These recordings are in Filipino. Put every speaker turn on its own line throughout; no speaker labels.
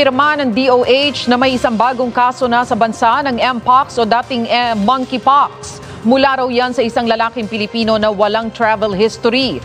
Kinumpirma ng DOH na may isang bagong kaso na sa bansa ng Mpox o dating monkeypox. Mula raw yan sa isang lalaking Pilipino na walang travel history.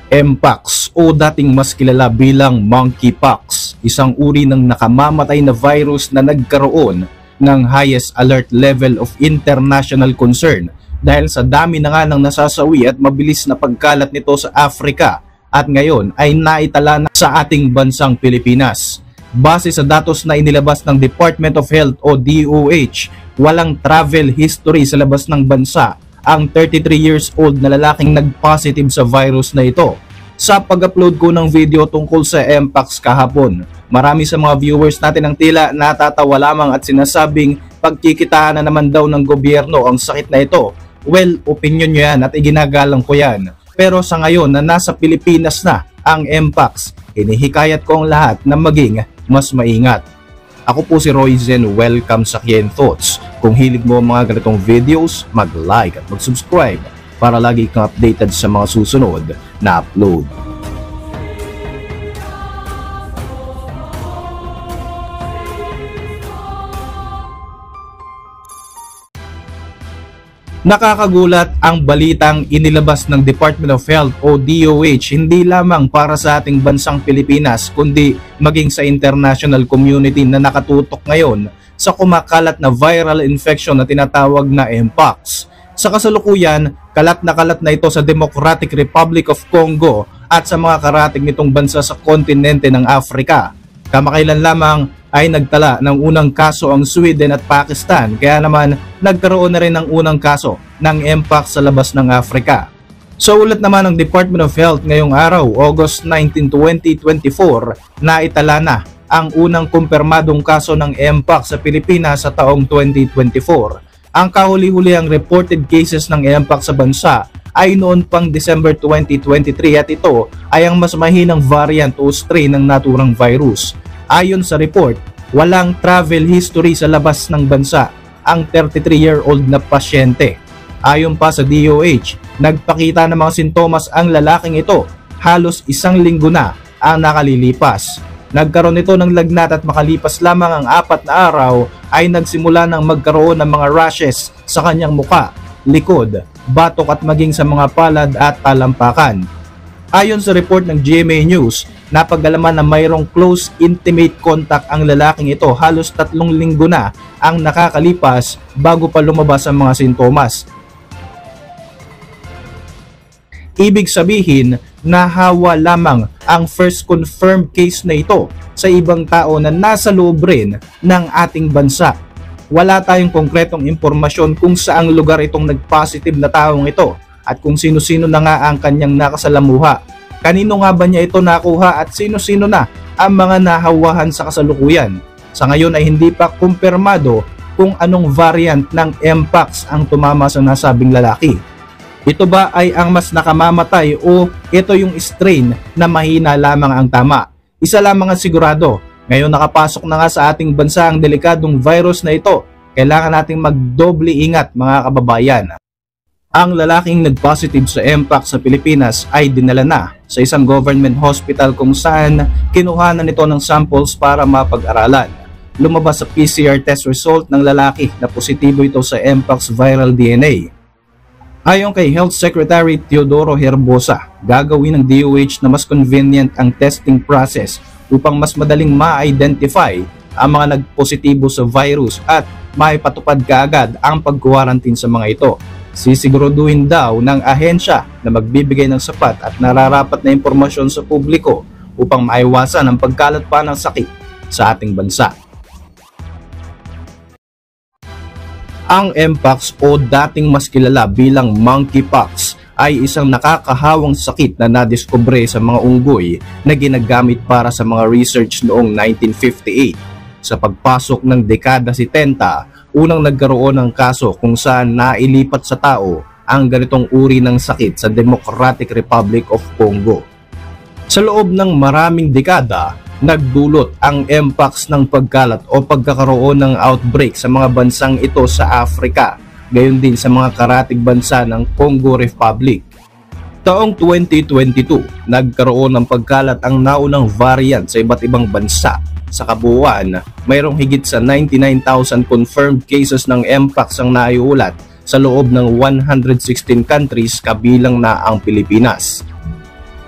Mpox o dating mas kilala bilang monkeypox, isang uri ng nakamamatay na virus na nagkaroon ng highest alert level of international concern dahil sa dami na nga ng nasasawi at mabilis na pagkalat nito sa Africa at ngayon ay naitala na sa ating bansang Pilipinas. Base sa datos na inilabas ng Department of Health o DOH, walang travel history sa labas ng bansa ang 33 years old na lalaking nag-positive sa virus na ito. Sa pag-upload ko ng video tungkol sa Mpox kahapon, marami sa mga viewers natin ang tila natatawa lamang at sinasabing pagkikitaan na naman daw ng gobyerno ang sakit na ito. Well, opinion nyo yan at iginagalang ko yan. Pero sa ngayon na nasa Pilipinas na ang Mpox, hinihikayat ko ang lahat na maging mas maingat. Ako po si Roy Zen, welcome sa Kien Thoughts. Kung hilig mo ang mga ganitong videos, mag-like at mag-subscribe para lagi kang updated sa mga susunod na upload. Nakakagulat ang balitang inilabas ng Department of Health o DOH hindi lamang para sa ating bansang Pilipinas kundi maging sa international community na nakatutok ngayon sa kumakalat na viral infection na tinatawag na Mpox. Sa kasalukuyan, kalat na ito sa Democratic Republic of Congo at sa mga karatig nitong bansa sa kontinente ng Africa. Kamakailan lamang ay nagtala ng unang kaso ang Sweden at Pakistan, kaya naman nagkaroon na rin ng unang kaso ng Mpox sa labas ng Africa. Sa ulat naman ng Department of Health ngayong araw, August 19, 2024, naitala na ang unang kumpirmadong kaso ng Mpox sa Pilipinas sa taong 2024. Ang kahuli-hulihang reported cases ng Mpox sa bansa ay noon pang December 2023 at ito ay ang mas mahinang variant o strain ng naturang virus. Ayon sa report, walang travel history sa labas ng bansa ang 33-year-old na pasyente. Ayon pa sa DOH, nagpakita ng mga sintomas ang lalaking ito halos isang linggo na ang nakalilipas. Nagkaroon ito ng lagnat at makalipas lamang ang 4 na araw ay nagsimula ng magkaroon ng mga rashes sa kanyang muka, likod, batok at maging sa mga palad at talampakan. Ayon sa report ng GMA News, napag-alaman na mayroong close intimate contact ang lalaking ito halos 3 linggo na ang nakakalipas bago pa lumabas ang mga sintomas. Ibig sabihin, nahawa lamang ang first confirmed case na ito sa ibang tao na nasa loob rin ng ating bansa. Wala tayong konkretong impormasyon kung saang lugar itong nag-positive na taong ito at kung sino-sino na nga ang kanyang nakasalamuha. Kanino nga ba niya ito nakuha at sino-sino na ang mga nahawahan sa kasalukuyan? Sa ngayon ay hindi pa kumpirmado kung anong variant ng Mpox ang tumama sa nasabing lalaki. Ito ba ay ang mas nakamamatay o ito yung strain na mahina lamang ang tama? Isa lamang ang sigurado, ngayon nakapasok na nga sa ating bansa ang delikadong virus na ito. Kailangan nating magdoble ingat mga kababayan. Ang lalaking nag-positive sa Mpox sa Pilipinas ay dinala na sa isang government hospital kung saan kinuhanan nito ng samples para mapag-aralan. Lumabas sa PCR test result ng lalaki na positibo ito sa Mpox viral DNA. Ayon kay Health Secretary Teodoro Herbosa, gagawin ng DOH na mas convenient ang testing process upang mas madaling ma-identify ang mga nagpositibo sa virus at maipatupad kaagad ang pag-quarantine sa mga ito. Sisiguraduhin daw ng ahensya na magbibigay ng sapat at nararapat na impormasyon sa publiko upang maiwasan ang pagkalat pa ng sakit sa ating bansa. Ang Mpox o dating mas kilala bilang monkeypox ay isang nakakahawang sakit na nadiskubre sa mga unggoy na ginagamit para sa mga research noong 1958. Sa pagpasok ng dekada 70, unang nagkaroon ng kaso kung saan nailipat sa tao ang ganitong uri ng sakit sa Democratic Republic of Congo. Sa loob ng maraming dekada, nagdulot ang mpox ng pagkalat o pagkakaroon ng outbreak sa mga bansang ito sa Africa, gayon din sa mga karatig bansa ng Congo Republic. Taong 2022, nagkaroon ng pagkalat ang naunang variant sa iba't ibang bansa. Sa kabuuan, mayroong higit sa 99,000 confirmed cases ng mpox ang naiulat sa loob ng 116 countries kabilang na ang Pilipinas.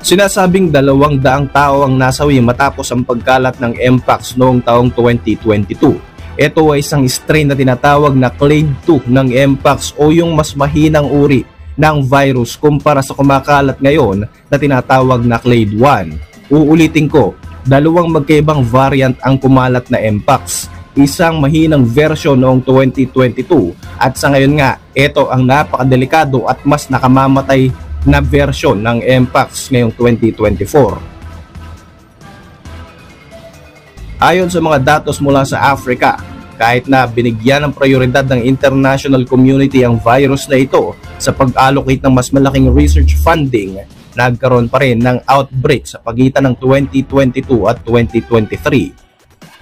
Sinasabing 200 tao ang nasawi matapos ang pagkalat ng mpox noong taong 2022. Ito ay isang strain na tinatawag na clade 2 ng mpox o yung mas mahinang uri ng virus kumpara sa kumakalat ngayon na tinatawag na clade 1. Uulitin ko, 2 magkaibang variant ang kumalat na mpox. Isang mahinang version noong 2022 at sa ngayon nga, ito ang napakadelikado at mas nakamamatay na version ng mpox ngayong 2024. Ayon sa mga datos mula sa Africa, kahit na binigyan ng prioridad ng international community ang virus na ito sa pag-allocate ng mas malaking research funding, nagkaroon pa rin ng outbreak sa pagitan ng 2022 at 2023.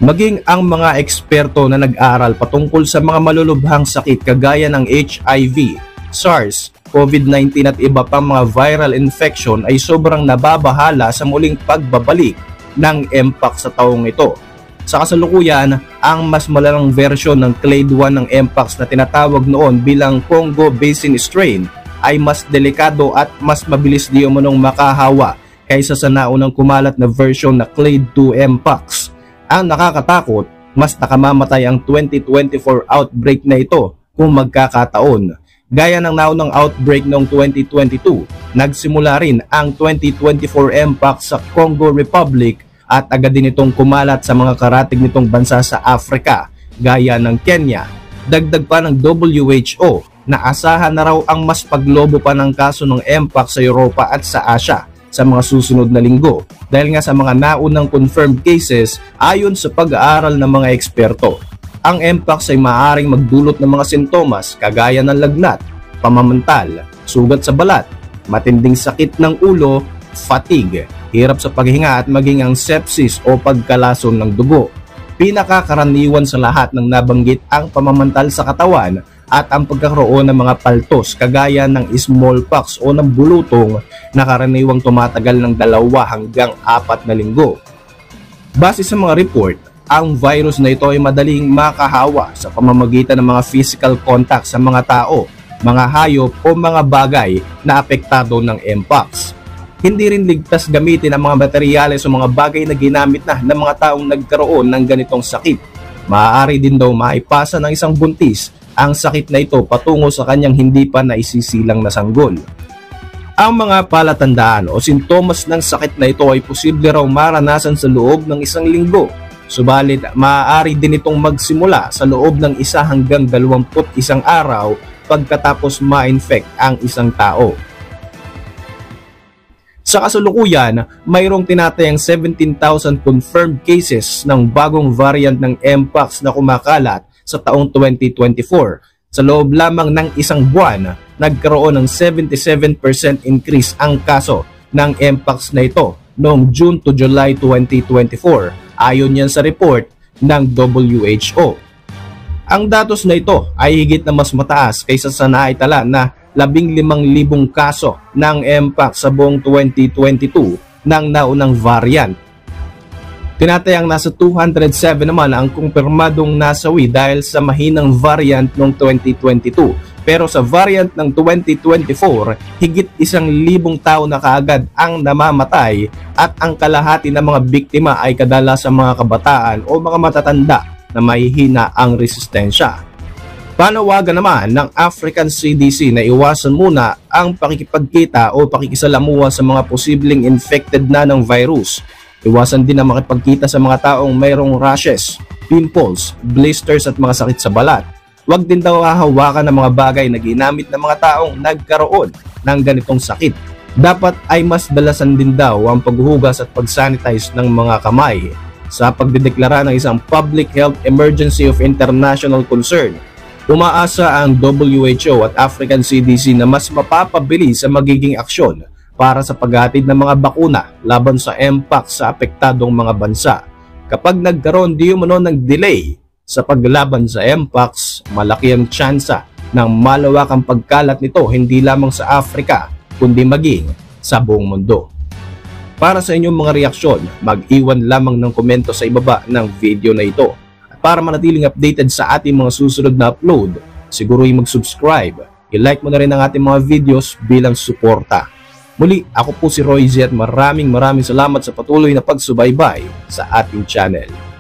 Maging ang mga eksperto na nag-aral patungkol sa mga malulubhang sakit kagaya ng HIV, SARS, COVID-19 at iba pang mga viral infection ay sobrang nababahala sa muling pagbabalik ng mpox sa taong ito. Sa kasalukuyan, ang mas malalang version ng clade 1 ng mpox na tinatawag noon bilang Congo Basin strain ay mas delikado at mas mabilis di umanong makahawa kaysa sa naunang kumalat na version na clade 2 mpox. Ang nakakatakot, mas nakamamatay ang 2024 outbreak na ito kung magkakataon. Gaya ng naunang outbreak noong 2022, nagsimula rin ang 2024 mpox sa Congo Republic at agad din itong kumalat sa mga karatig nitong bansa sa Africa, gaya ng Kenya. Dagdag pa ng WHO na asahan na raw ang mas paglobo pa ng kaso ng mpox sa Europa at sa Asia sa mga susunod na linggo dahil nga sa mga naunang confirmed cases ayon sa pag-aaral ng mga eksperto. Ang mpox ay maaaring magdulot ng mga sintomas kagaya ng lagnat, pamamantal, sugat sa balat, matinding sakit ng ulo, fatigue, hirap sa paghinga at maging ang sepsis o pagkalason ng dugo. Pinakakaraniwan sa lahat ng nabanggit ang pamamantal sa katawan at ang pagkakaroon ng mga paltos kagaya ng smallpox o ng bulutong na karaniwang tumatagal ng 2 hanggang 4 na linggo. Base sa mga report, ang virus na ito ay madaling makahawa sa pamamagitan ng mga physical contact sa mga tao, mga hayop o mga bagay na apektado ng mpox. Hindi rin ligtas gamitin ang mga materyales o mga bagay na ginamit na ng mga taong nagkaroon ng ganitong sakit. Maaari din daw maipasa ng isang buntis ang sakit na ito patungo sa kanyang hindi pa naisisilang na sanggol. Ang mga palatandaan o sintomas ng sakit na ito ay posible raw maranasan sa loob ng 1 linggo. Subalit, maaari din itong magsimula sa loob ng 1 hanggang 21 araw pagkatapos ma-infect ang isang tao. Sa kasalukuyan, mayroong tinatayang 17,000 confirmed cases ng bagong variant ng mpox na kumakalat sa taong 2024. Sa loob lamang ng 1 buwan, nagkaroon ng 77% increase ang kaso ng mpox na ito noong June to July 2024. Ayon yan sa report ng WHO. Ang datos na ito ay higit na mas mataas kaysa sa naitala na 15,000 kaso ng mpox sa buong 2022 ng naunang variant. Tinatayang nasa 207 naman ang kumpirmadong nasawi dahil sa mahinang variant noong 2022. Pero sa variant ng 2024, higit 1,000 tao na kaagad ang namamatay at ang kalahati ng mga biktima ay kadalasang mga kabataan o mga matatanda na mahihina ang resistensya. Panawagan naman ng African CDC na iwasan muna ang pakikipagkita o pakikisalamuha sa mga posibleng infected na ng virus. Iwasan din ang makipagkita sa mga taong mayroong rashes, pimples, blisters at mga sakit sa balat. Huwag din daw hahawakan ng mga bagay na ginamit ng mga taong nagkaroon ng ganitong sakit. Dapat ay mas dalasan din daw ang paghuhugas at pagsanitize ng mga kamay. Sa pagdedeklara ng isang public health emergency of international concern, umaasa ang WHO at African CDC na mas mapapabilis sa magiging aksyon para sa paghatid ng mga bakuna laban sa Mpox sa apektadong mga bansa. Kapag nagkaroon di umano ng delay sa paglaban sa Mpox, malaki ang tsansa ng malawakang pagkalat nito hindi lamang sa Africa kundi maging sa buong mundo. Para sa inyong mga reaksyon, mag-iwan lamang ng komento sa ibaba ng video na ito. At para manatiling updated sa ating mga susunod na upload, siguruhin mag-subscribe, i-like mo na rin ang ating mga videos bilang suporta. Muli, ako po si Roy Z at maraming salamat sa patuloy na pagsubaybay sa ating channel.